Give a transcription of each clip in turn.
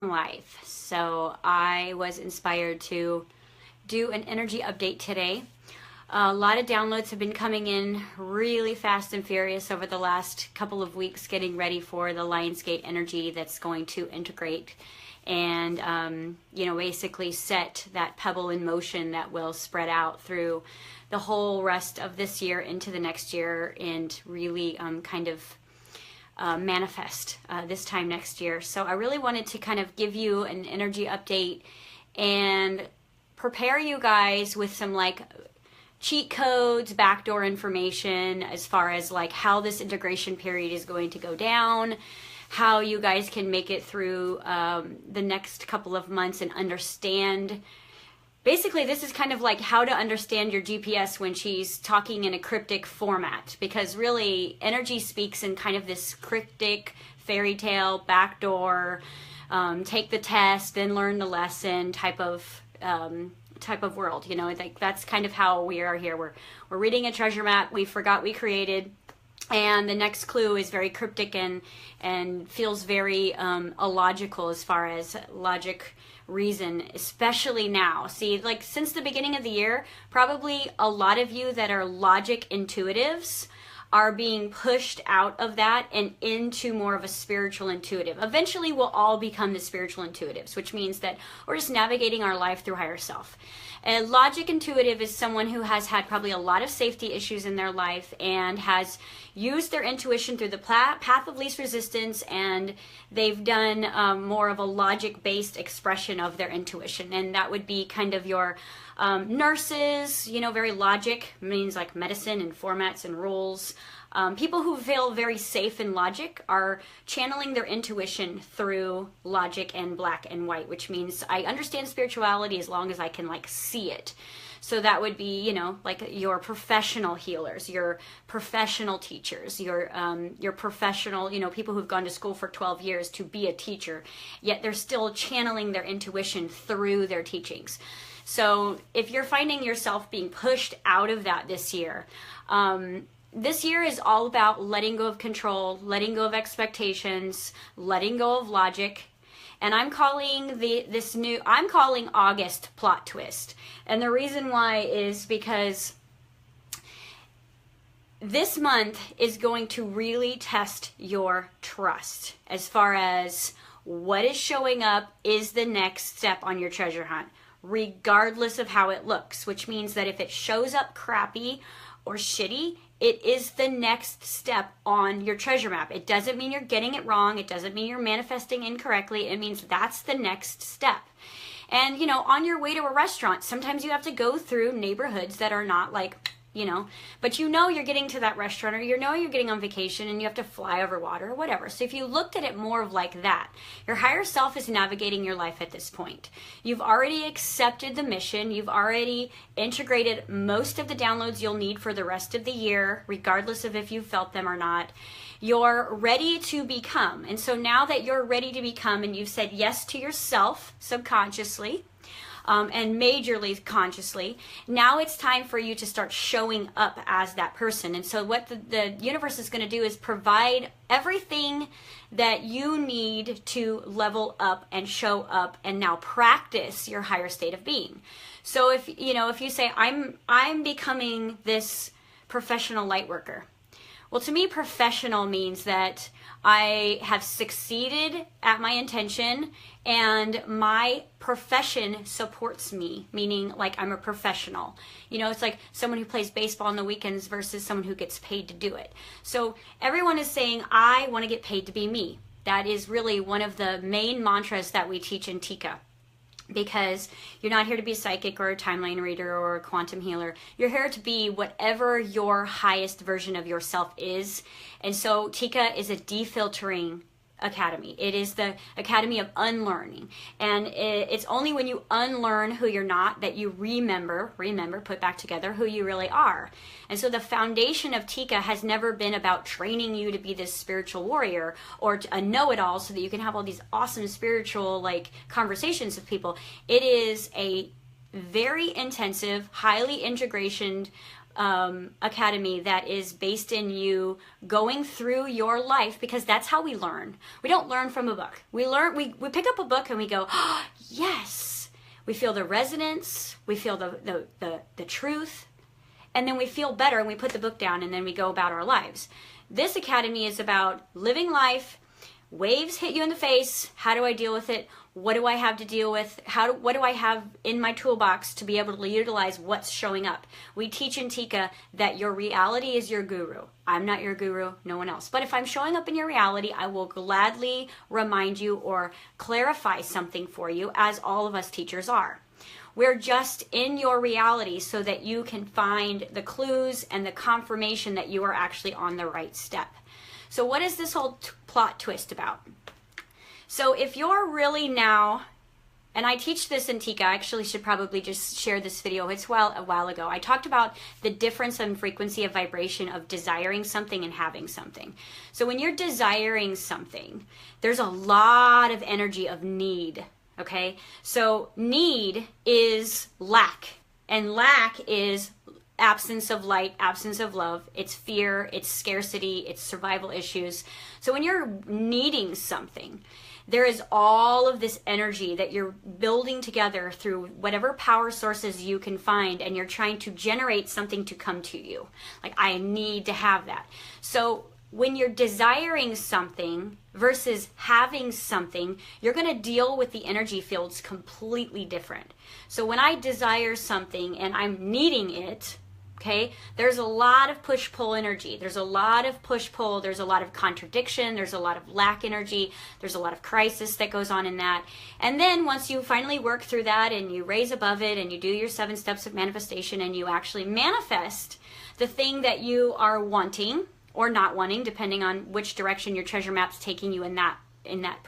life. So I was inspired to do an energy update today. A lot of downloads have been coming in really fast and furious over the last couple of weeks, getting ready for the Lionsgate energy that's going to integrate and, basically set that pebble in motion that will spread out through the whole rest of this year into the next year and really manifest this time next year. So I really wanted to kind of give you an energy update and prepare you guys with some cheat codes, backdoor information as far as how this integration period is going to go down, how you guys can make it through the next couple of months and understand. Basically, this is kind of like how to understand your GPS when she's talking in a cryptic format, because really energy speaks in kind of this cryptic fairy tale, backdoor, take the test, then learn the lesson type of world. That's kind of how we are here. We're reading a treasure map we forgot we created. And the next clue is very cryptic and feels very illogical as far as logic, reason, especially now. See, since the beginning of the year, probably a lot of you that are logic intuitives are being pushed out of that and into more of a spiritual intuitive. Eventually, we'll all become the spiritual intuitives, which means that we're just navigating our life through higher self. A logic intuitive is someone who has had probably a lot of safety issues in their life and has used their intuition through the path of least resistance, and they've done more of a logic-based expression of their intuition. And that would be kind of your nurses, very logic, means like medicine and formats and rules. People who feel very safe in logic are channeling their intuition through logic and black and white, which means I understand spirituality as long as I can see it. So that would be, your professional healers, your professional teachers, your professional, people who've gone to school for 12 years to be a teacher, yet they're still channeling their intuition through their teachings. So if you're finding yourself being pushed out of that this year is all about letting go of control, letting go of expectations, letting go of logic. And I'm calling I'm calling August plot twist. And the reason why is because this month is going to really test your trust as far as what is showing up is the next step on your treasure hunt, regardless of how it looks, which means that if it shows up crappy or shitty, it is the next step on your treasure map. It doesn't mean you're getting it wrong. It doesn't mean you're manifesting incorrectly. It means that's the next step. And, on your way to a restaurant, sometimes you have to go through neighborhoods that are not but you're getting to that restaurant, or you're getting on vacation and you have to fly over water or whatever. So if you looked at it more of like that, your higher self is navigating your life at this point. You've already accepted the mission. You've already integrated most of the downloads you'll need for the rest of the year, regardless of if you felt them or not. You're ready to become. And so now that you're ready to become and you've said yes to yourself subconsciously, and majorly consciously, now it's time for you to start showing up as that person. And so what the universe is going to do is provide everything that you need to level up and show up and now practice your higher state of being. So if you say, I'm becoming this professional light worker. Well, to me, professional means that I have succeeded at my intention and my profession supports me, meaning I'm a professional. It's like someone who plays baseball on the weekends versus someone who gets paid to do it. So everyone is saying, I want to get paid to be me. That is really one of the main mantras that we teach in Tika. Because you're not here to be a psychic or a timeline reader or a quantum healer. You're here to be whatever your highest version of yourself is. And so Tika is a defiltering academy. It is the academy of unlearning. And it's only when you unlearn who you're not that you remember, put back together who you really are. And so the foundation of Tika has never been about training you to be this spiritual warrior or a know-it-all so that you can have all these awesome spiritual conversations with people. It is a very intensive, highly academy that is based in you going through your life, because that's how we learn. We don't learn from a book. We pick up a book and we go, oh, yes. We feel the resonance, we feel the truth, and then we feel better and we put the book down and then we go about our lives. This academy is about living life. Waves hit you in the face. How do I deal with it? What do I have to deal with? What do I have in my toolbox to be able to utilize what's showing up? We teach in Tika that your reality is your guru. I'm not your guru, no one else. But if I'm showing up in your reality, I will gladly remind you or clarify something for you, as all of us teachers are. We're just in your reality so that you can find the clues and the confirmation that you are actually on the right step. So what is this whole plot twist about? So if you're really now, and I teach this in Tika, I actually should probably just share this video. It's a while ago. I talked about the difference in frequency of vibration of desiring something and having something. So when you're desiring something, there's a lot of energy of need, okay? So need is lack, and lack is absence of light, absence of love. It's fear, it's scarcity, it's survival issues. So when you're needing something, there is all of this energy that you're building together through whatever power sources you can find, and you're trying to generate something to come to you. Like, I need to have that. So when you're desiring something versus having something, you're going to deal with the energy fields completely different. So when I desire something and I'm needing it, okay, there's a lot of push-pull energy. There's a lot of push-pull. There's a lot of contradiction. There's a lot of lack energy. There's a lot of crisis that goes on in that. And then once you finally work through that and you raise above it and you do your 7 steps of manifestation and you actually manifest the thing that you are wanting or not wanting, depending on which direction your treasure map's taking you in that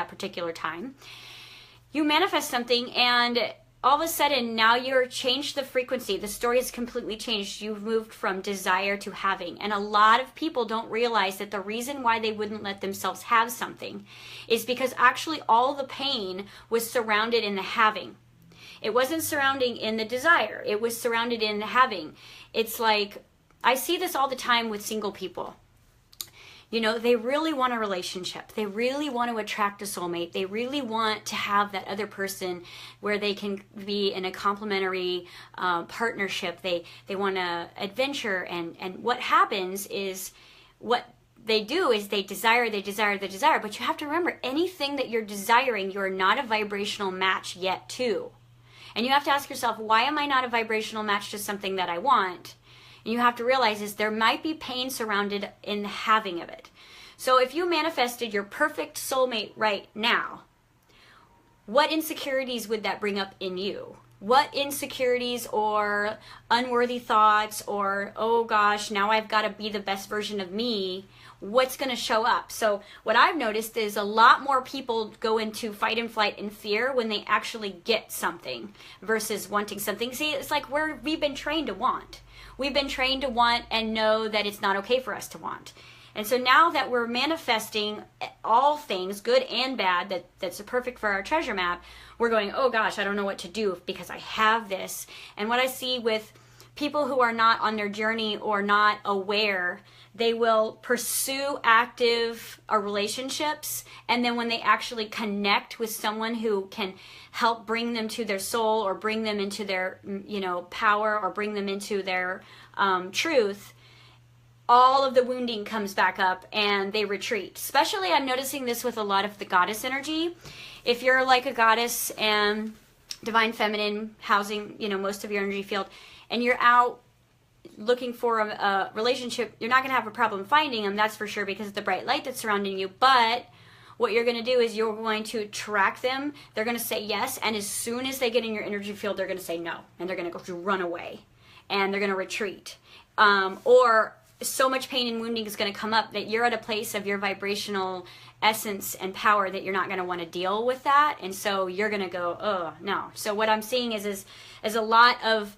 particular time, you manifest something, and all of a sudden, now you're changed the frequency. The story has completely changed. You've moved from desire to having. And a lot of people don't realize that the reason why they wouldn't let themselves have something is because actually all the pain was surrounded in the having. It wasn't surrounding in the desire. It was surrounded in the having. It's like, I see this all the time with single people. You know, they really want a relationship. They really want to attract a soulmate. They really want to have that other person where they can be in a complementary partnership. They want to adventure. And what happens is, what they do is they desire. But you have to remember, anything that you're desiring, you're not a vibrational match yet to. And you have to ask yourself, why am I not a vibrational match to something that I want? And you have to realize is there might be pain surrounded in the having of it. So if you manifested your perfect soulmate right now, what insecurities would that bring up in you? What insecurities or unworthy thoughts or, oh gosh, now I've got to be the best version of me, what's going to show up? So what I've noticed is a lot more people go into fight and flight and fear when they actually get something versus wanting something. See, it's like we've been trained to want. We've been trained to want and know that it's not okay for us to want. And so now that we're manifesting all things, good and bad, that's perfect for our treasure map, we're going, oh gosh, I don't know what to do because I have this. And what I see with people who are not on their journey or not aware, they will pursue active relationships, and then when they actually connect with someone who can help bring them to their soul or bring them into their power or bring them into their truth, all of the wounding comes back up and they retreat. Especially, I'm noticing this with a lot of the goddess energy. If you're like a goddess and divine feminine housing, most of your energy field, and you're out looking for a relationship, you're not going to have a problem finding them, that's for sure, because of the bright light that's surrounding you. But what you're going to do is you're going to attract them. They're going to say yes, and as soon as they get in your energy field, they're going to say no, and they're going to go to run away, and they're going to retreat. Or so much pain and wounding is going to come up that you're at a place of your vibrational essence and power that you're not going to want to deal with that, and so you're going to go, oh no. So what I'm seeing is a lot of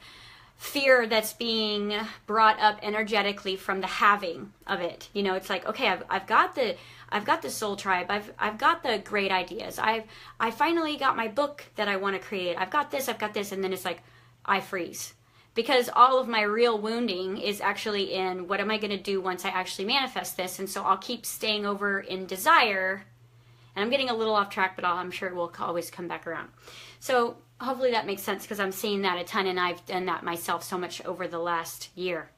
fear that's being brought up energetically from the having of it. It's like, okay, I've got the soul tribe. I've got the great ideas. I finally got my book that I want to create. I've got this, and then it's like, I freeze. because all of my real wounding is actually in what am I going to do once I actually manifest this. And so I'll keep staying over in desire. And I'm getting a little off track, but I'm sure it will always come back around. So hopefully that makes sense, because I'm seeing that a ton, and I've done that myself so much over the last year.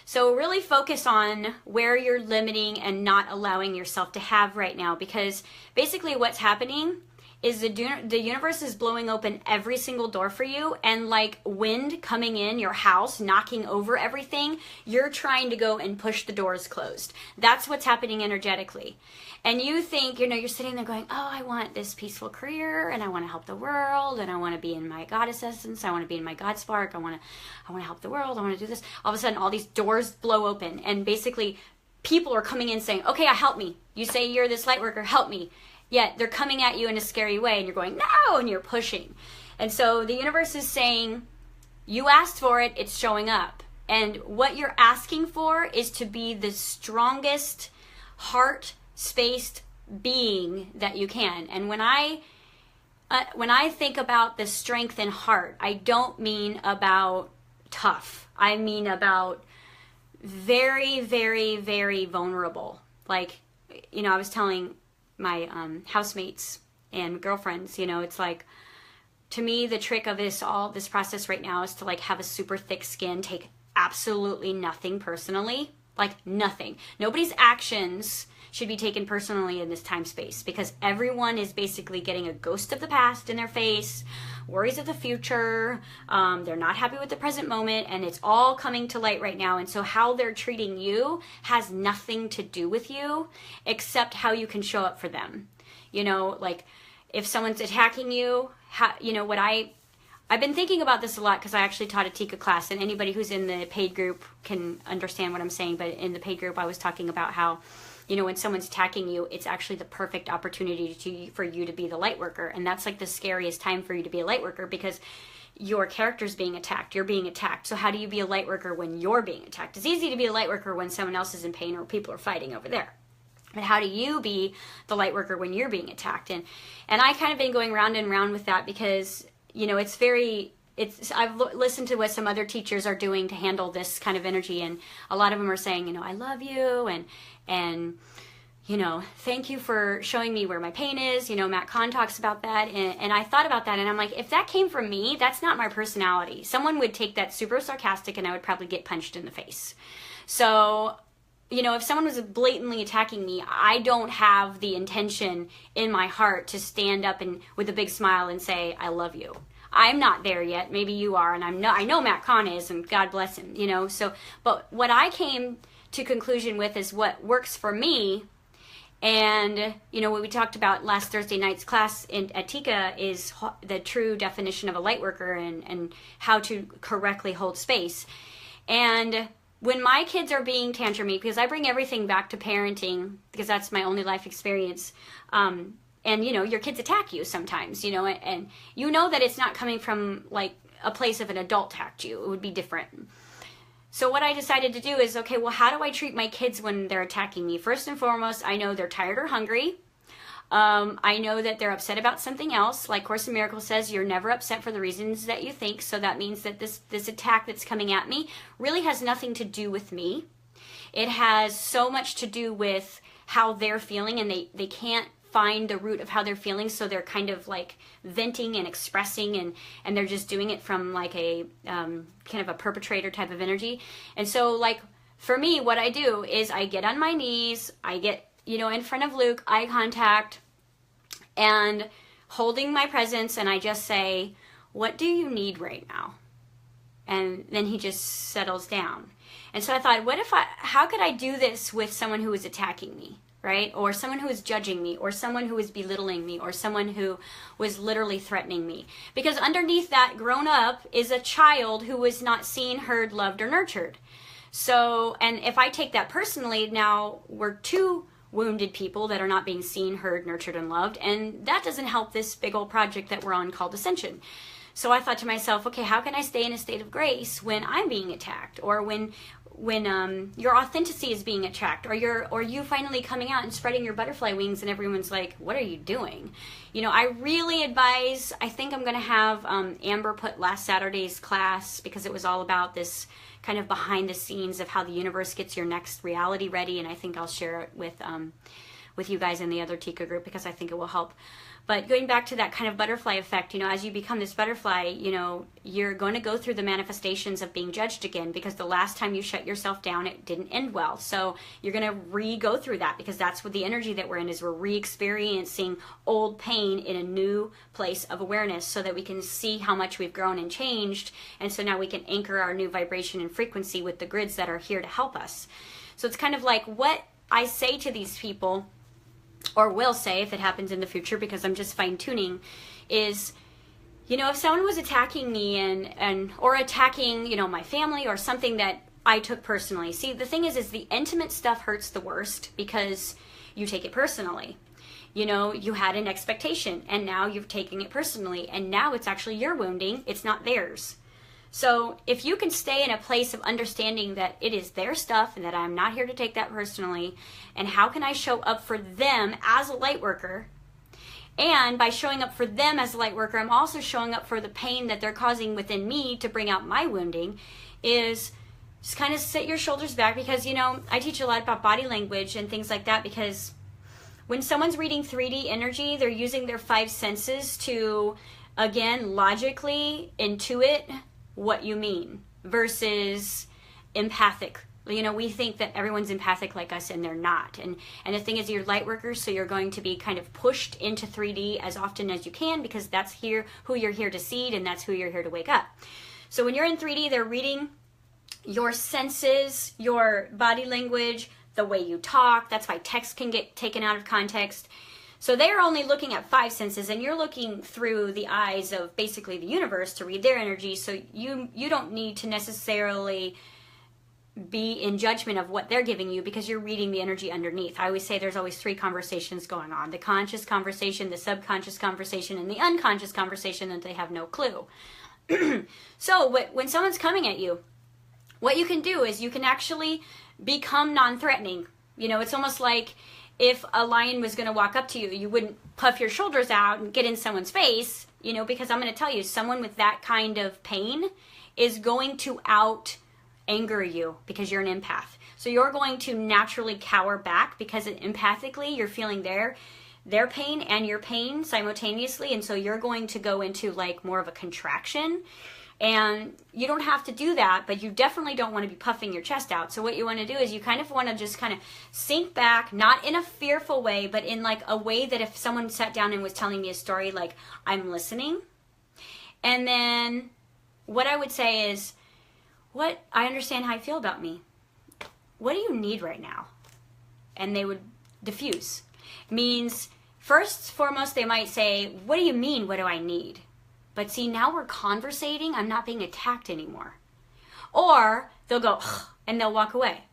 So really focus on where you're limiting and not allowing yourself to have right now, because basically what's happening is the universe is blowing open every single door for you, and like wind coming in your house, knocking over everything, you're trying to go and push the doors closed. That's what's happening energetically. And you think, you're sitting there going, oh, I want this peaceful career, and I want to help the world, and I want to be in my goddess essence, I want to be in my God spark, I want to help the world, I want to do this. All of a sudden, all these doors blow open, and basically people are coming in saying, okay, help me. You say you're this light worker, help me. Yet they're coming at you in a scary way, and you're going, no, and you're pushing. And so the universe is saying, you asked for it, it's showing up. And what you're asking for is to be the strongest heart-spaced being that you can. And when I think about the strength in heart, I don't mean about tough. I mean about very, very, very vulnerable. Like, I was telling my housemates and girlfriends, it's like, to me, the trick of this process right now is to like have a super thick skin, take absolutely nothing personally, like nothing. Nobody's actions should be taken personally in this time space, because everyone is basically getting a ghost of the past in their face, worries of the future, they're not happy with the present moment, and it's all coming to light right now. And so how they're treating you has nothing to do with you except how you can show up for them. Like if someone's attacking you, I've been thinking about this a lot, because I actually taught a Tika class, and anybody who's in the paid group can understand what I'm saying. But in the paid group, I was talking about how, when someone's attacking you, it's actually the perfect opportunity for you to be the light worker. And that's like the scariest time for you to be a light worker, because your character's being attacked, you're being attacked. So how do you be a light worker when you're being attacked? It's easy to be a light worker when someone else is in pain or people are fighting over there. But how do you be the light worker when you're being attacked? And I kind of been going round and round with that, because I've listened to what some other teachers are doing to handle this kind of energy, and a lot of them are saying, I love you, and thank you for showing me where my pain is. Matt Kahn talks about that, and I thought about that, and I'm like, if that came from me, that's not my personality. Someone would take that super sarcastic, and I would probably get punched in the face. So, if someone was blatantly attacking me, I don't have the intention in my heart to stand up and with a big smile and say, I love you. I'm not there yet. Maybe you are, and I know Matt Kahn is, and God bless him, So, but what I came to conclusion with is what works for me. And, what we talked about last Thursday night's class at Tika is the true definition of a light worker, and how to correctly hold space. And when my kids are being tantrumy, because I bring everything back to parenting, because that's my only life experience, and your kids attack you sometimes, and that it's not coming from like a place of an adult attacked you. It would be different. So what I decided to do is, okay, well, how do I treat my kids when they're attacking me? First and foremost, I know they're tired or hungry. I know that they're upset about something else. Like Course in Miracles says, you're never upset for the reasons that you think. So that means that this attack that's coming at me really has nothing to do with me. It has so much to do with how they're feeling, and they can't find the root of how they're feeling, so they're kind of like venting and expressing, and they're just doing it from like a kind of a perpetrator type of energy. And so like for me, what I do is I get on my knees, I get in front of Luke, eye contact, and holding my presence, and I just say, what do you need right now? And then he just settles down. And so I thought, how could I do this with someone who is attacking me? Right? Or someone who is judging me, or someone who is belittling me, or someone who was literally threatening me. Because underneath that grown up is a child who was not seen, heard, loved, or nurtured. So, and if I take that personally, now we're two wounded people that are not being seen, heard, nurtured, and loved, and that doesn't help this big old project that we're on called Ascension. So I thought to myself, okay, how can I stay in a state of grace when I'm being attacked, or when your authenticity is being attacked, or you finally coming out and spreading your butterfly wings and everyone's like, what are you doing? You know, I really advise, I think I'm going to have Amber put last Saturday's class, because it was all about this kind of behind the scenes of how the universe gets your next reality ready, and I think I'll share it with you guys in the other Tika group, because I think it will help. But going back to that kind of butterfly effect, you know, as you become this butterfly, you know, you're going to go through the manifestations of being judged again, because the last time you shut yourself down, it didn't end well. So you're going to go through that, because that's what the energy that we're in is. We're re-experiencing old pain in a new place of awareness, so that we can see how much we've grown and changed. And so now we can anchor our new vibration and frequency with the grids that are here to help us. So it's kind of like what I say to these people, or will say if it happens in the future, because I'm just fine-tuning, is, you know, if someone was attacking me or attacking, you know, my family, or something that I took personally. See, the thing is the intimate stuff hurts the worst, because you take it personally. You know, you had an expectation, and now you're taking it personally, and now it's actually your wounding, it's not theirs. So if you can stay in a place of understanding that it is their stuff and that I'm not here to take that personally, and how can I show up for them as a light worker, and by showing up for them as a light worker, I'm also showing up for the pain that they're causing within me to bring out my wounding, is just kind of sit your shoulders back. Because, you know, I teach a lot about body language and things like that, because when someone's reading 3D energy, they're using their 5 senses to, again, logically intuit what you mean, versus empathic. You know, we think that everyone's empathic like us, and they're not. And the thing is, you're light workers, so you're going to be kind of pushed into 3D as often as you can, because that's who you're here to seed, and that's who you're here to wake up. So when you're in 3D, they're reading your senses, your body language, the way you talk. That's why text can get taken out of context. So they're only looking at 5 senses, and you're looking through the eyes of basically the universe to read their energy. So you don't need to necessarily be in judgment of what they're giving you, because you're reading the energy underneath. I always say there's always 3 conversations going on: the conscious conversation, the subconscious conversation, and the unconscious conversation that they have no clue. So when someone's coming at you, what you can do is you can actually become non-threatening. You know, it's almost like if a lion was going to walk up to you, you wouldn't puff your shoulders out and get in someone's face, you know, because I'm going to tell you, someone with that kind of pain is going to out anger you, because you're an empath. So you're going to naturally cower back, because empathically you're feeling their pain and your pain simultaneously. And so you're going to go into like more of a contraction. And you don't have to do that, but you definitely don't want to be puffing your chest out. So what you want to do is you kind of want to just kind of sink back, not in a fearful way, but in like a way that if someone sat down and was telling me a story, like, I'm listening. And then what I would say is, I understand how you feel about me. What do you need right now? And they would diffuse. Means, first, foremost, they might say, what do you mean, what do I need? But see, now we're conversating. I'm not being attacked anymore. Or they'll go, ugh, and they'll walk away.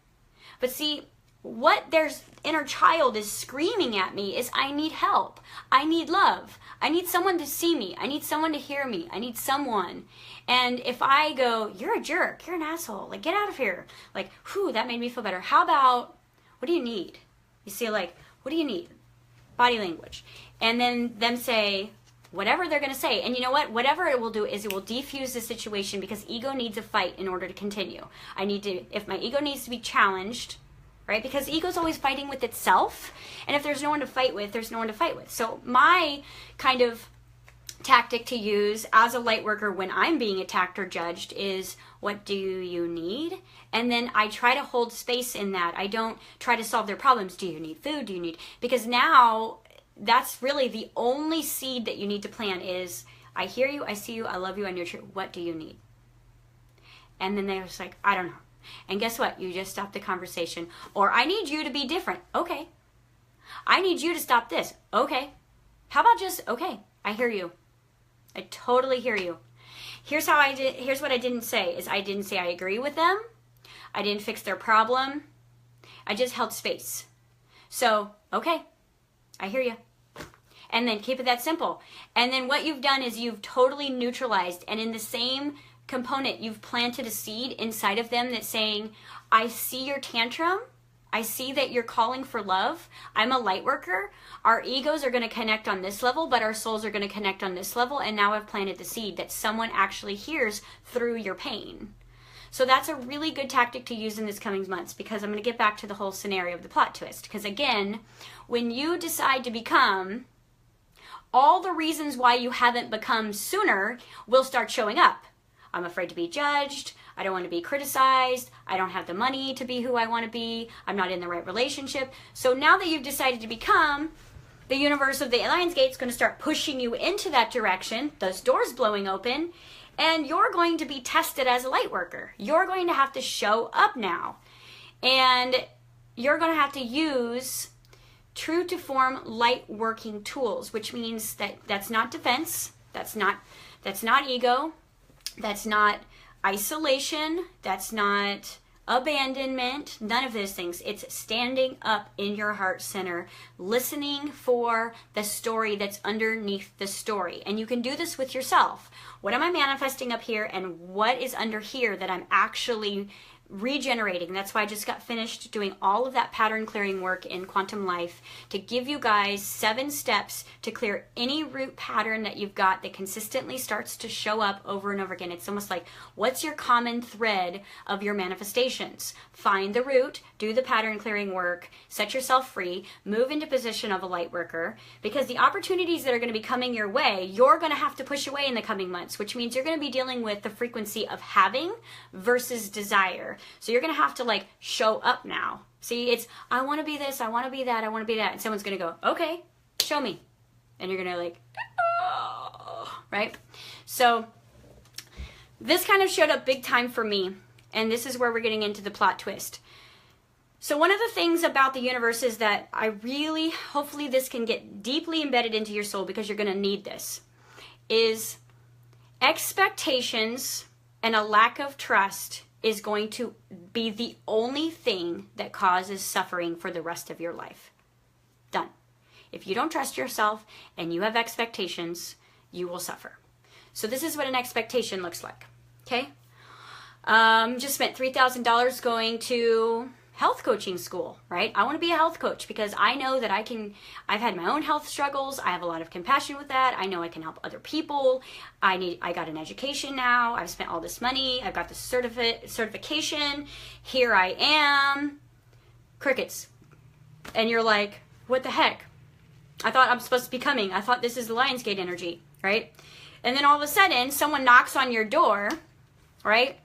But see, what their inner child is screaming at me is, I need help. I need love. I need someone to see me. I need someone to hear me. I need someone. And if I go, you're a jerk, you're an asshole, like, get out of here. Like, whew, that made me feel better. How about, what do you need? You see, like, what do you need? Body language. And then them say, whatever they're going to say. And you know what? Whatever it will do is it will defuse the situation, because ego needs a fight in order to continue. If my ego needs to be challenged, right? Because ego's always fighting with itself. And if there's no one to fight with, there's no one to fight with. So my kind of tactic to use as a light worker when I'm being attacked or judged is, what do you need? And then I try to hold space in that. I don't try to solve their problems. Do you need food? Do you need, because now that's really the only seed that you need to plant is, I hear you, I see you, I love you, I nurture you. What do you need? And then they're just like, I don't know. And guess what? You just stop the conversation. Or, I need you to be different. Okay. I need you to stop this. Okay. How about just, okay, I hear you. I totally hear you. Here's what I didn't say, is I didn't say I agree with them. I didn't fix their problem. I just held space. So, okay, I hear you. And then keep it that simple. And then what you've done is you've totally neutralized, and in the same component, you've planted a seed inside of them that's saying, I see your tantrum. I see that you're calling for love. I'm a light worker. Our egos are going to connect on this level, but our souls are going to connect on this level. And now I've planted the seed that someone actually hears through your pain. So that's a really good tactic to use in this coming months, because I'm going to get back to the whole scenario of the plot twist. Because again, when you decide to become, all the reasons why you haven't become sooner will start showing up. I'm afraid to be judged. I don't want to be criticized. I don't have the money to be who I want to be. I'm not in the right relationship. So now that you've decided to become, the universe of the Lion's Gate is going to start pushing you into that direction, those doors blowing open, and you're going to be tested as a light worker. You're going to have to show up now. And you're going to have to use true to form light working tools, which means that that's not defense, that's not ego, that's not isolation, that's not abandonment, none of those things. It's standing up in your heart center, listening for the story that's underneath the story. And you can do this with yourself. What am I manifesting up here, and what is under here that I'm actually regenerating? That's why I just got finished doing all of that pattern clearing work in Quantum Life to give you guys 7 steps to clear any root pattern that you've got that consistently starts to show up over and over again. It's almost like, what's your common thread of your manifestations? Find the root, do the pattern clearing work, set yourself free, move into position of a light worker, because the opportunities that are going to be coming your way, you're going to have to push away in the coming months, which means you're going to be dealing with the frequency of having versus desire. So you're going to have to like show up now. See, it's, I want to be this, I want to be that, I want to be that. And someone's going to go, okay, show me. And you're going to like, oh, right? So this kind of showed up big time for me. And this is where we're getting into the plot twist. So one of the things about the universe is that I really, hopefully this can get deeply embedded into your soul, because you're going to need this, is expectations and a lack of trust is going to be the only thing that causes suffering for the rest of your life. Done. If you don't trust yourself and you have expectations, you will suffer. So this is what an expectation looks like. Okay? Just spent $3,000 going to health coaching school, right? I want to be a health coach because I know that I've had my own health struggles. I have a lot of compassion with that. I know I can help other people. I got an education now. I've spent all this money. I've got the certification. Here I am. Crickets. And you're like, what the heck? I thought I'm supposed to be coming. I thought this is the Lion's Gate energy, right? And then all of a sudden, someone knocks on your door, right?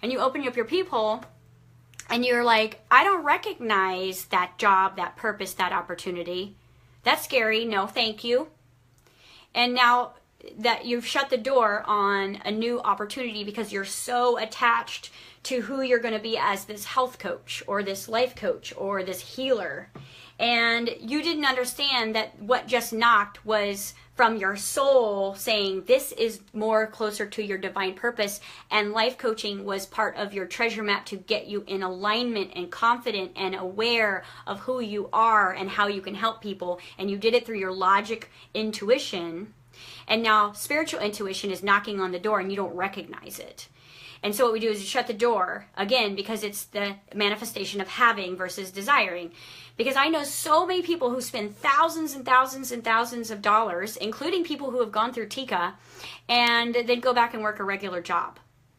And you open up your peephole, and you're like, I don't recognize that job, that purpose, that opportunity. That's scary. No, thank you. And now that you've shut the door on a new opportunity because you're so attached to who you're going to be as this health coach or this life coach or this healer. And you didn't understand that what just knocked was from your soul saying this is more closer to your divine purpose, and life coaching was part of your treasure map to get you in alignment and confident and aware of who you are and how you can help people, and you did it through your logic intuition. And now spiritual intuition is knocking on the door and you don't recognize it. And so what we do is you shut the door, again, because it's the manifestation of having versus desiring. Because I know so many people who spend thousands and thousands and thousands of dollars, including people who have gone through Tika, and then go back and work a regular job.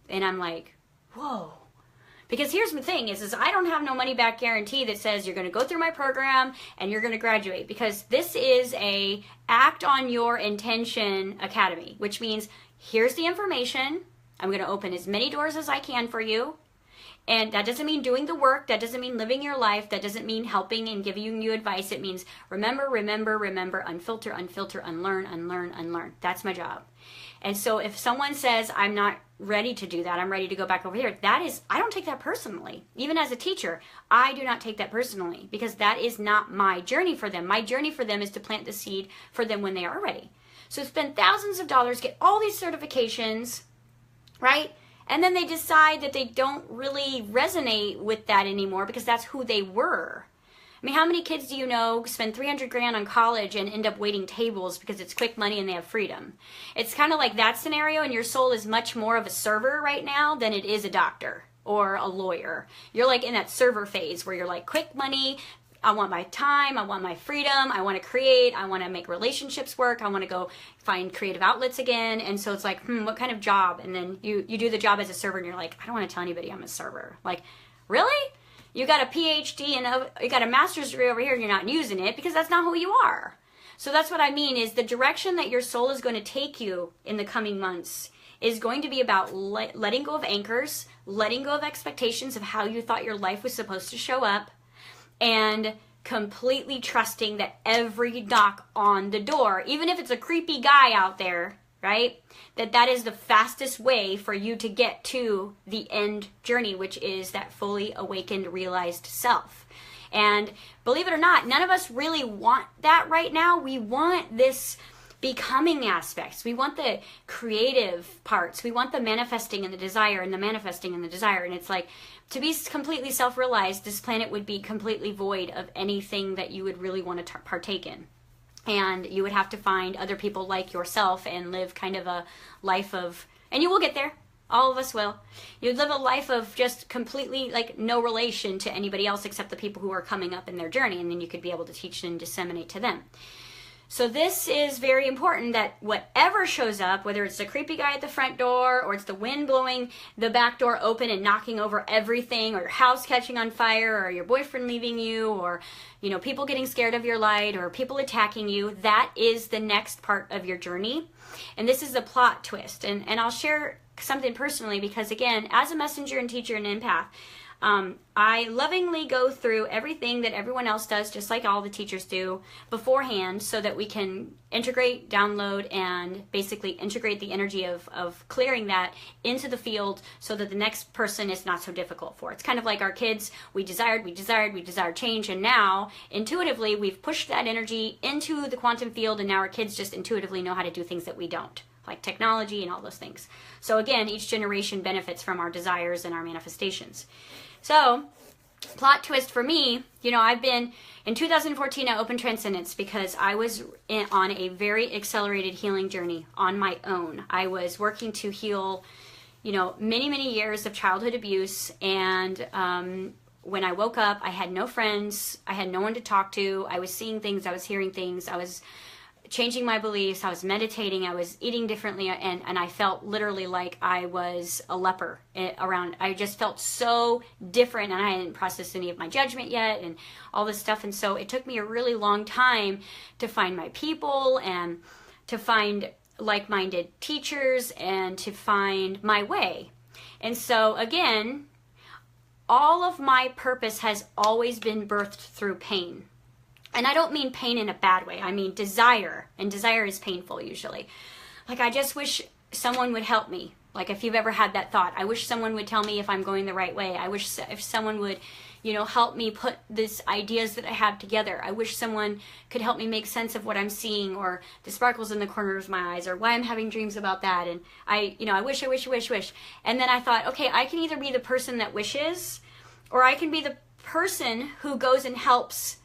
And I'm like, whoa. Because here's the thing is I don't have no money back guarantee that says you're going to go through my program and you're going to graduate. Because this is a act on your intention academy, which means here's the information. I'm going to open as many doors as I can for you. And that doesn't mean doing the work. That doesn't mean living your life. That doesn't mean helping and giving you advice. It means remember, remember, remember, unfilter, unfilter, unlearn, unlearn, unlearn. That's my job. And so if someone says, I'm not ready to do that, I'm ready to go back over here, that is, I don't take that personally. Even as a teacher, I do not take that personally because that is not my journey for them. My journey for them is to plant the seed for them when they are ready. So spend thousands of dollars, get all these certifications, right? And then they decide that they don't really resonate with that anymore because that's who they were. I I mean, how many kids do you know spend 300 grand on college and end up waiting tables because it's quick money and they have freedom? It's kind of like that scenario, and your soul is much more of a server right now than it is a doctor or a lawyer. You're like in that server phase where you're like, quick money, I want my time, I want my freedom, I want to create, I want to make relationships work, I want to go find creative outlets again. And so it's like, what kind of job? And then you do the job as a server and you're like, I don't want to tell anybody I'm a server. Like, really? You got a PhD and you got a master's degree over here and you're not using it, because that's not who you are. So that's what I mean, is the direction that your soul is going to take you in the coming months is going to be about letting go of anchors, letting go of expectations of how you thought your life was supposed to show up, and completely trusting that every knock on the door, even if it's a creepy guy out there, right, that is the fastest way for you to get to the end journey, which is that fully awakened, realized self. And believe it or not, none of us really want that right now. We want this becoming aspects. We want the creative parts. We want the manifesting and the desire, and the manifesting and the desire. And it's like, to be completely self-realized, this planet would be completely void of anything that you would really want to partake in. And you would have to find other people like yourself and live kind of a life of, and you will get there. All of us will. You'd live a life of just completely like no relation to anybody else except the people who are coming up in their journey. And then you could be able to teach and disseminate to them. So this is very important, that whatever shows up, whether it's the creepy guy at the front door, or it's the wind blowing the back door open and knocking over everything, or your house catching on fire, or your boyfriend leaving you, or people getting scared of your light, or people attacking you, that is the next part of your journey. And this is the plot twist. And I'll share something personally, because again, as a messenger and teacher and empath, I lovingly go through everything that everyone else does, just like all the teachers do beforehand, so that we can integrate, download, and basically integrate the energy of clearing that into the field so that the next person is not so difficult for. It's kind of like our kids. We desired change, and now intuitively we've pushed that energy into the quantum field, and now our kids just intuitively know how to do things that we don't, like technology and all those things. So again, each generation benefits from our desires and our manifestations. So, plot twist for me, I've been, in 2014 I opened Transcendence because I was on a very accelerated healing journey on my own. I was working to heal, many, many years of childhood abuse, and when I woke up, I had no friends, I had no one to talk to, I was seeing things, I was hearing things, I was changing my beliefs, I was meditating, I was eating differently, and I felt literally like I was a leper around. I just felt so different, and I hadn't processed any of my judgment yet and all this stuff. And so it took me a really long time to find my people and to find like-minded teachers and to find my way. And so again, all of my purpose has always been birthed through pain. And I don't mean pain in a bad way. I mean desire. And desire is painful usually. Like, I just wish someone would help me. Like, if you've ever had that thought, I wish someone would tell me if I'm going the right way. I wish if someone would, help me put these ideas that I have together. I wish someone could help me make sense of what I'm seeing, or the sparkles in the corners of my eyes, or why I'm having dreams about that. And I wish. And then I thought, okay, I can either be the person that wishes, or I can be the person who goes and helps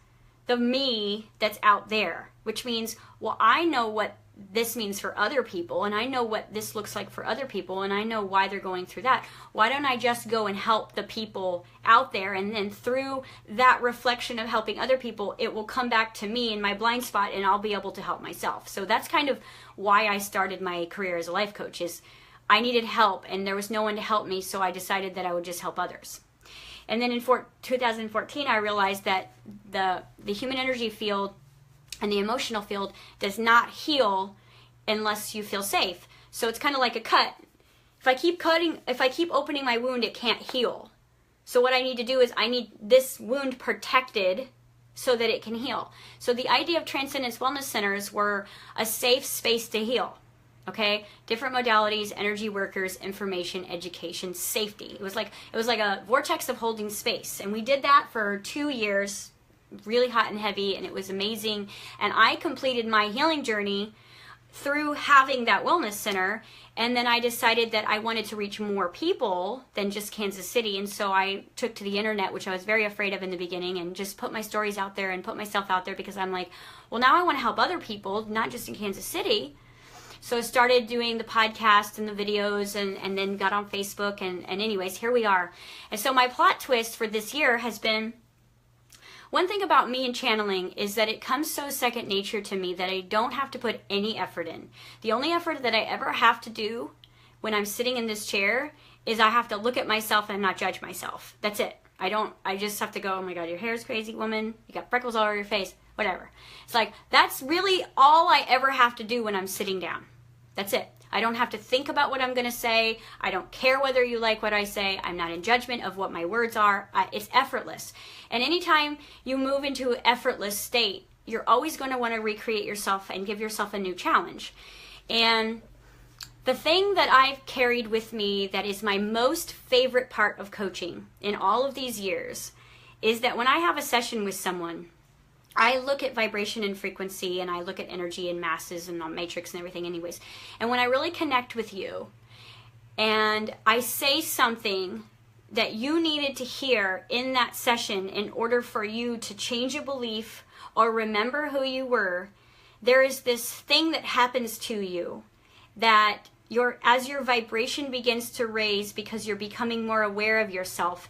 the me that's out there, which means, well, I know what this means for other people, and I know what this looks like for other people, and I know why they're going through that. Why don't I just go and help the people out there, and then through that reflection of helping other people, it will come back to me in my blind spot, and I'll be able to help myself. So that's kind of why I started my career as a life coach, is I needed help, and there was no one to help me, so I decided that I would just help others. And then in 2014, I realized that the human energy field and the emotional field does not heal unless you feel safe. So it's kind of like a cut. If I keep opening my wound, it can't heal. So what I need to do is I need this wound protected so that it can heal. So the idea of Transcendence Wellness Centers were a safe space to heal. Okay, different modalities, energy workers, information, education, safety. It was like a vortex of holding space, and we did that for 2 years, really hot and heavy, and it was amazing. And I completed my healing journey through having that wellness center. And then I decided that I wanted to reach more people than just Kansas City. And so I took to the internet, which I was very afraid of in the beginning, and just put my stories out there and put myself out there, because I'm like, well, now I want to help other people, not just in Kansas City. So I started doing the podcast and the videos, and then got on Facebook, and anyways, here we are. And so my plot twist for this year has been, one thing about me and channeling is that it comes so second nature to me that I don't have to put any effort in. The only effort that I ever have to do when I'm sitting in this chair is I have to look at myself and not judge myself. That's it. I just have to go, oh my God, your hair's crazy, woman. You got freckles all over your face, whatever. It's like, that's really all I ever have to do when I'm sitting down. That's it. I don't have to think about what I'm going to say. I don't care whether you like what I say. I'm not in judgment of what my words are. It's effortless. And anytime you move into an effortless state, you're always going to want to recreate yourself and give yourself a new challenge. And the thing that I've carried with me that is my most favorite part of coaching in all of these years is that when I have a session with someone, I look at vibration and frequency, and I look at energy and masses and the matrix and everything anyways. And when I really connect with you and I say something that you needed to hear in that session in order for you to change a belief or remember who you were, there is this thing that happens to you that as your vibration begins to raise, because you're becoming more aware of yourself,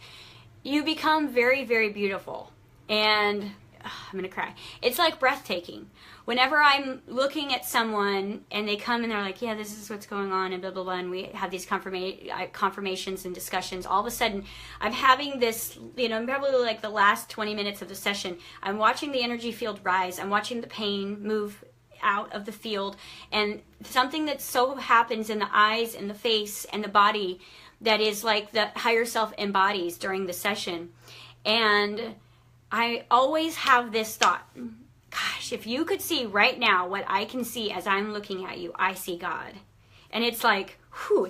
you become very, very beautiful. And I'm going to cry. It's like breathtaking. Whenever I'm looking at someone and they come and they're like, yeah, this is what's going on, and blah, blah, blah, and we have these confirmations and discussions, all of a sudden I'm having this, probably like the last 20 minutes of the session, I'm watching the energy field rise. I'm watching the pain move out of the field, and something that so happens in the eyes and the face and the body that is like the higher self embodies during the session. And I always have this thought, gosh, if you could see right now what I can see as I'm looking at you, I see God. And it's like, whew,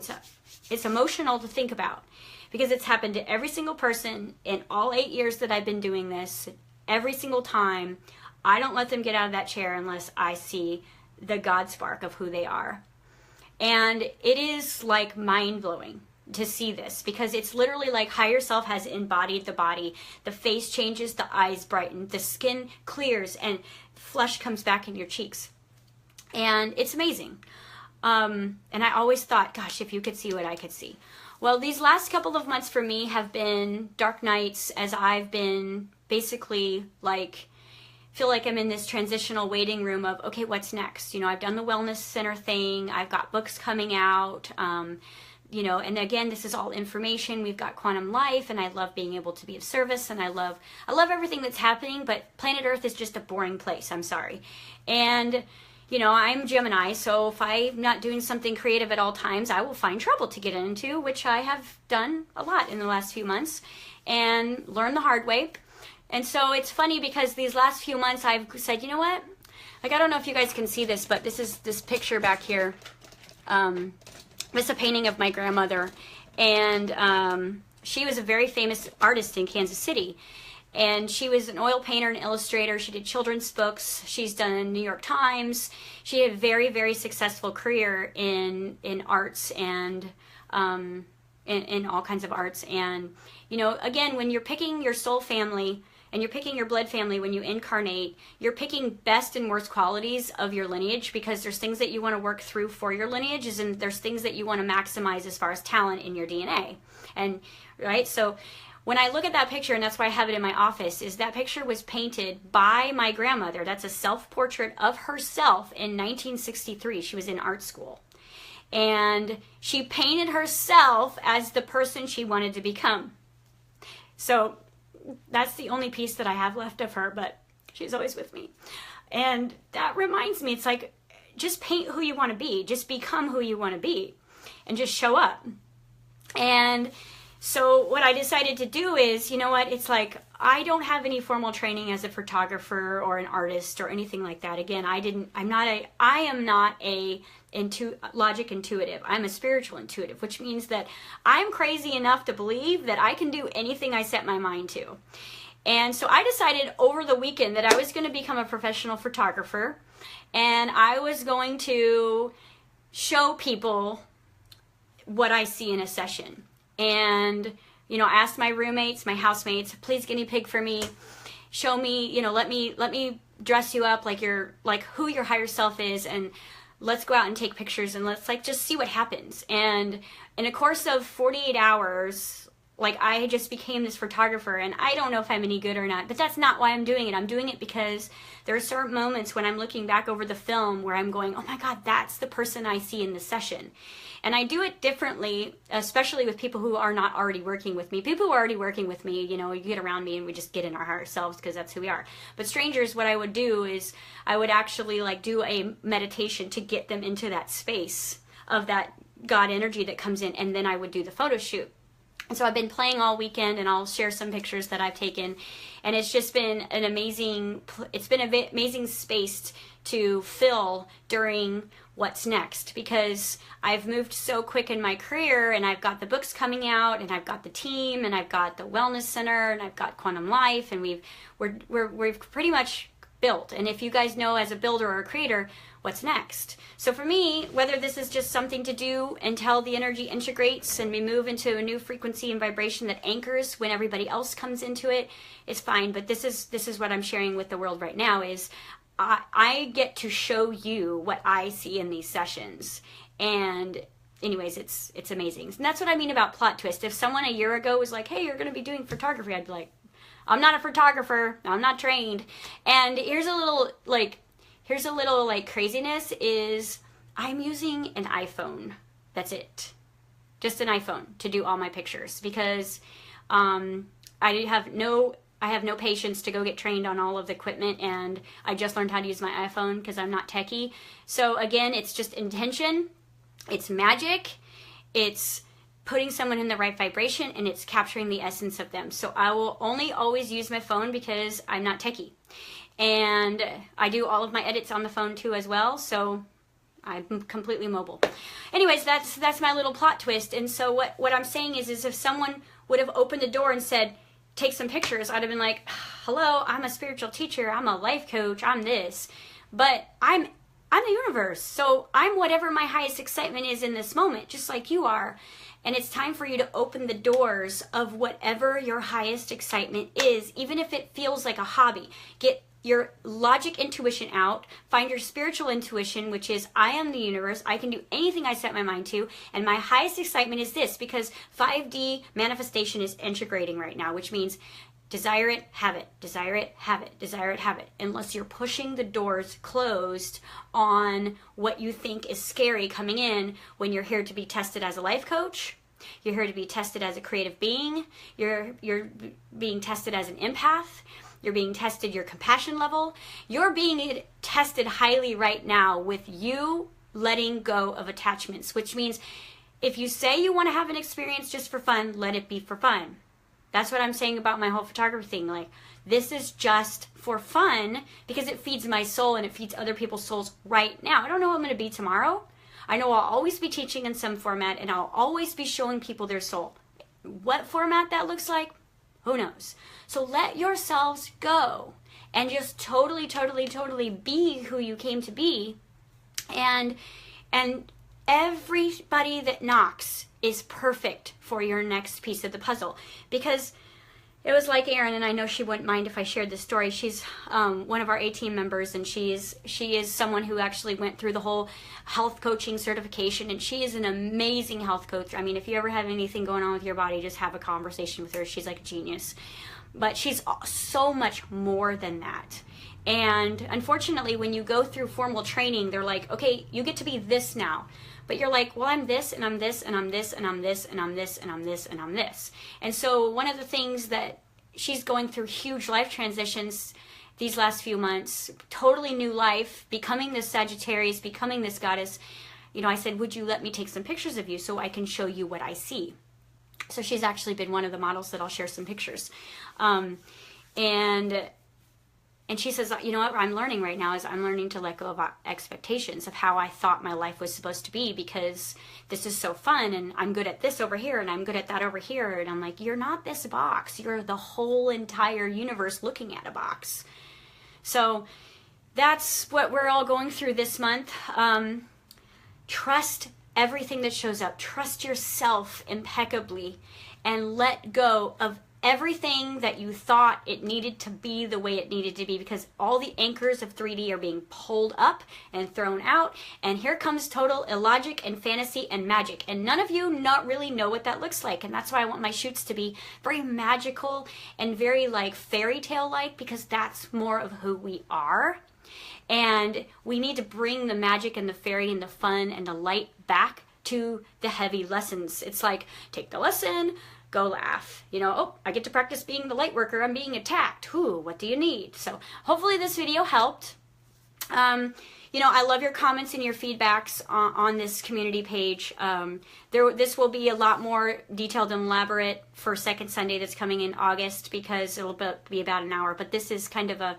it's emotional to think about, because it's happened to every single person in all 8 years that I've been doing this. Every single time, I don't let them get out of that chair unless I see the God spark of who they are. And it is like mind-blowing to see this, because it's literally like higher self has embodied the body. The face changes, the eyes brighten, the skin clears, and flesh comes back in your cheeks. And it's amazing. And I always thought, gosh, if you could see what I could see. Well, these last couple of months for me have been dark nights, as I've been basically feel like I'm in this transitional waiting room of, okay, what's next? I've done the wellness center thing. I've got books coming out. And again, this is all information. We've got Quantum Life, and I love being able to be of service, and I love everything that's happening, but planet Earth is just a boring place. I'm sorry. And, I'm Gemini, so if I'm not doing something creative at all times, I will find trouble to get into, which I have done a lot in the last few months, and learned the hard way. And so it's funny, because these last few months I've said, you know what? I don't know if you guys can see this, but this is this picture back here. It's a painting of my grandmother, and she was a very famous artist in Kansas City, and she was an oil painter and illustrator. She did children's books. She's done New York Times. She had a very, very successful career in arts and in all kinds of arts. And again, when you're picking your soul family and you're picking your blood family, when you incarnate, you're picking best and worst qualities of your lineage, because there's things that you want to work through for your lineage, and there's things that you want to maximize as far as talent in your DNA. And right, so when I look at that picture, and that's why I have it in my office, is that picture was painted by my grandmother. That's a self-portrait of herself in 1963. She was in art school. And she painted herself as the person she wanted to become. So that's the only piece that I have left of her, but she's always with me. And that reminds me, it's like, just paint who you want to be. Just become who you want to be. And just show up. And so what I decided to do is, it's like, I don't have any formal training as a photographer or an artist or anything like that. Again, I am not a logic intuitive. I'm a spiritual intuitive, which means that I'm crazy enough to believe that I can do anything I set my mind to. And so I decided over the weekend that I was going to become a professional photographer, and I was going to show people what I see in a session. And, you know, asked my roommates, my housemates, please guinea pig for me. Show me, you know, let me dress you up like you're, like who your higher self is, and let's go out and take pictures, and let's like just see what happens. And in a course of 48 hours, like I just became this photographer, and I don't know if I'm any good or not, but that's not why I'm doing it. I'm doing it because there are certain moments when I'm looking back over the film where I'm going, oh my God, that's the person I see in the session. And I do it differently, especially with people who are not already working with me. People who are already working with me, you know, you get around me and we just get in our higher selves because that's who we are. But strangers, what I would do is I would actually like do a meditation to get them into that space of that God energy that comes in, and then I would do the photo shoot. And so I've been playing all weekend, and I'll share some pictures that I've taken, and it's just been an amazing space to fill during what's next, because I've moved so quick in my career, and I've got the books coming out, and I've got the team, and I've got the wellness center, and I've got Quantum Life, and we've pretty much built. And if you guys know, as a builder or a creator, what's next? So for me, whether this is just something to do until the energy integrates and we move into a new frequency and vibration that anchors when everybody else comes into it, it's fine. But this is what I'm sharing with the world right now, is I get to show you what I see in these sessions. And anyways, it's amazing. And that's what I mean about plot twist. If someone a year ago was like, hey, you're going to be doing photography, I'd be like, I'm not a photographer. I'm not trained. And here's a little craziness is I'm using an iPhone. That's it. Just an iPhone to do all my pictures, because I have no patience to go get trained on all of the equipment, and I just learned how to use my iPhone because I'm not techie. So again, it's just intention. It's magic. It's putting someone in the right vibration, and it's capturing the essence of them. So I will only always use my phone because I'm not techie. And I do all of my edits on the phone too as well, so I'm completely mobile. Anyways, that's my little plot twist. And so what I'm saying is if someone would have opened the door and said, take some pictures, I'd have been like, hello, I'm a spiritual teacher, I'm a life coach, I'm this. But I'm the universe, so I'm whatever my highest excitement is in this moment, just like you are. And it's time for you to open the doors of whatever your highest excitement is, even if it feels like a hobby. Get your logic intuition out, find your spiritual intuition, which is I am the universe, I can do anything I set my mind to, and my highest excitement is this, because 5D manifestation is integrating right now, which means desire it, have it, desire it, have it, desire it, have it, unless you're pushing the doors closed on what you think is scary coming in when you're here to be tested as a life coach. You're here to be tested as a creative being. You're being tested as an empath. You're being tested your compassion level. You're being tested highly right now with you letting go of attachments, which means if you say you want to have an experience just for fun, let it be for fun. That's what I'm saying about my whole photography thing. Like, this is just for fun because it feeds my soul and it feeds other people's souls right now. I don't know who I'm going to be tomorrow. I know I'll always be teaching in some format, and I'll always be showing people their soul. What format that looks like, who knows? So let yourselves go and just totally, totally, totally be who you came to be. And everybody that knocks is perfect for your next piece of the puzzle. Because it was like Erin, and I know she wouldn't mind if I shared this story. She's one of our A-team members, and she is someone who actually went through the whole health coaching certification, and she is an amazing health coach. I mean, if you ever have anything going on with your body, just have a conversation with her. She's like a genius. But she's so much more than that. And unfortunately, when you go through formal training, they're like, okay, you get to be this now. But you're like, well, I'm this, and I'm this, and I'm this, and I'm this, and I'm this, and I'm this, and I'm this. And so one of the things that she's going through huge life transitions these last few months, totally new life, becoming this Sagittarius, becoming this goddess. You know, I said, would you let me take some pictures of you so I can show you what I see? So she's actually been one of the models that I'll share some pictures. And she says, you know what I'm learning right now is I'm learning to let go of expectations of how I thought my life was supposed to be, because this is so fun and I'm good at this over here and I'm good at that over here. And I'm like, you're not this box. You're the whole entire universe looking at a box. So that's what we're all going through this month. Trust everything that shows up. Trust yourself impeccably and let go of everything that you thought it needed to be the way it needed to be, because all the anchors of 3D are being pulled up and thrown out, and here comes total illogic and fantasy and magic, and none of you not really know what that looks like. And that's why I want my shoots to be very magical and very like fairy tale like, because that's more of who we are. And we need to bring the magic and the fairy and the fun and the light back to the heavy lessons. It's like, take the lesson, go laugh. You know, oh, I get to practice being the light worker. I'm being attacked. Ooh, what do you need? So hopefully this video helped. You know, I love your comments and your feedbacks on this community page. This will be a lot more detailed and elaborate for Second Sunday that's coming in August, because it'll be about an hour. But this is kind of a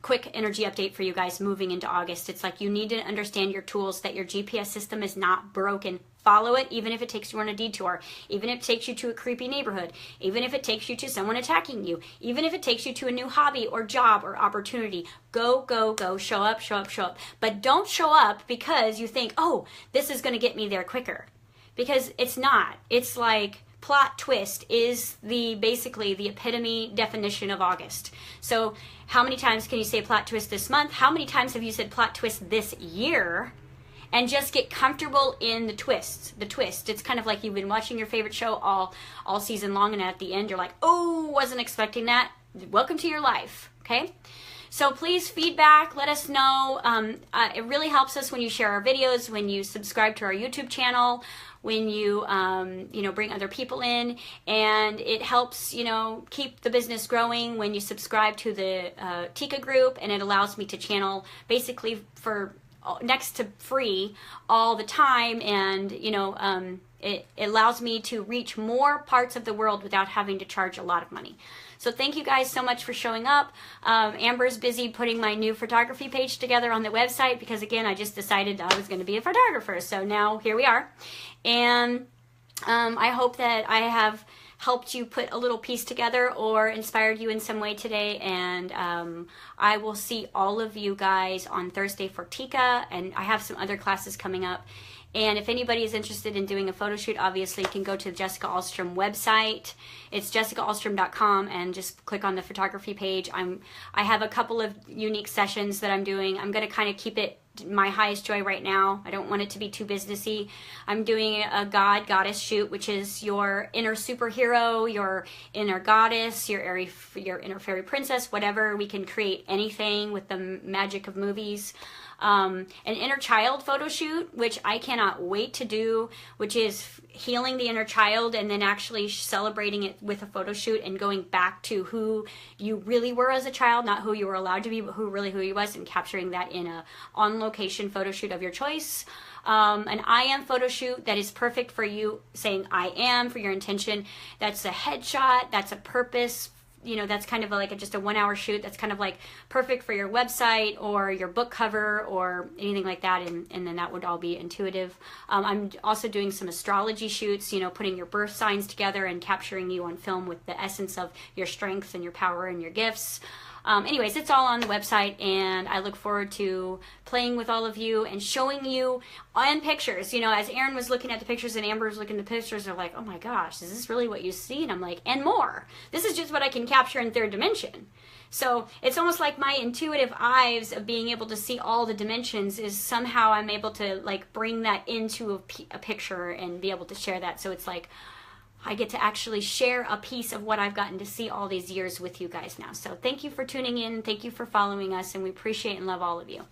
quick energy update for you guys moving into August. It's like you need to understand your tools, that your GPS system is not broken. Follow it, even if it takes you on a detour, even if it takes you to a creepy neighborhood, even if it takes you to someone attacking you, even if it takes you to a new hobby or job or opportunity. Go, go, go. Show up, show up, show up. But don't show up because you think, oh, this is going to get me there quicker. Because it's not. It's like plot twist is basically the epitome definition of August. So how many times can you say plot twist this month? How many times have you said plot twist this year? And just get comfortable in the twist. The twist. It's kind of like you've been watching your favorite show all season long, and at the end you're like, oh, wasn't expecting that. Welcome to your life. Okay? So please feedback, let us know. It really helps us when you share our videos, when you subscribe to our YouTube channel, when you bring other people in, and it helps keep the business growing when you subscribe to the Tika group, and it allows me to channel basically for next to free all the time, and it allows me to reach more parts of the world without having to charge a lot of money. So thank you guys so much for showing up. Amber's busy putting my new photography page together on the website, because again, I just decided I was going to be a photographer, so now here we are. And I hope that I have helped you put a little piece together or inspired you in some way today. And I will see all of you guys on Thursday for Tika, and I have some other classes coming up. And if anybody is interested in doing a photo shoot, obviously you can go to the Jessica Alstrom website. It's jessicaalstrom.com, and just click on the photography page. I have a couple of unique sessions that I'm doing. I'm going to kind of keep it my highest joy right now. I don't want it to be too businessy. I'm doing a goddess shoot, which is your inner superhero, your inner goddess, your inner fairy princess, whatever. We can create anything with the magic of movies. An inner child photo shoot, which I cannot wait to do, which is healing the inner child and then actually celebrating it with a photo shoot and going back to who you really were as a child, not who you were allowed to be, but who you was, and capturing that in a on-location photo shoot of your choice. An I am photo shoot that is perfect for you saying I am for your intention. That's a headshot, that's a purpose. That's kind of like just a 1 hour shoot. That's kind of like perfect for your website or your book cover or anything like that. And then that would all be intuitive. I'm also doing some astrology shoots, putting your birth signs together and capturing you on film with the essence of your strengths and your power and your gifts. Anyways, it's all on the website, and I look forward to playing with all of you and showing you on pictures. As Aaron was looking at the pictures and Amber was looking at the pictures, they're like, oh my gosh, is this really what you see? And I'm like, and more. This is just what I can capture in third dimension. So it's almost like my intuitive eyes of being able to see all the dimensions is somehow I'm able to like bring that into a picture and be able to share that. So it's like I get to actually share a piece of what I've gotten to see all these years with you guys now. So thank you for tuning in. Thank you for following us, and we appreciate and love all of you.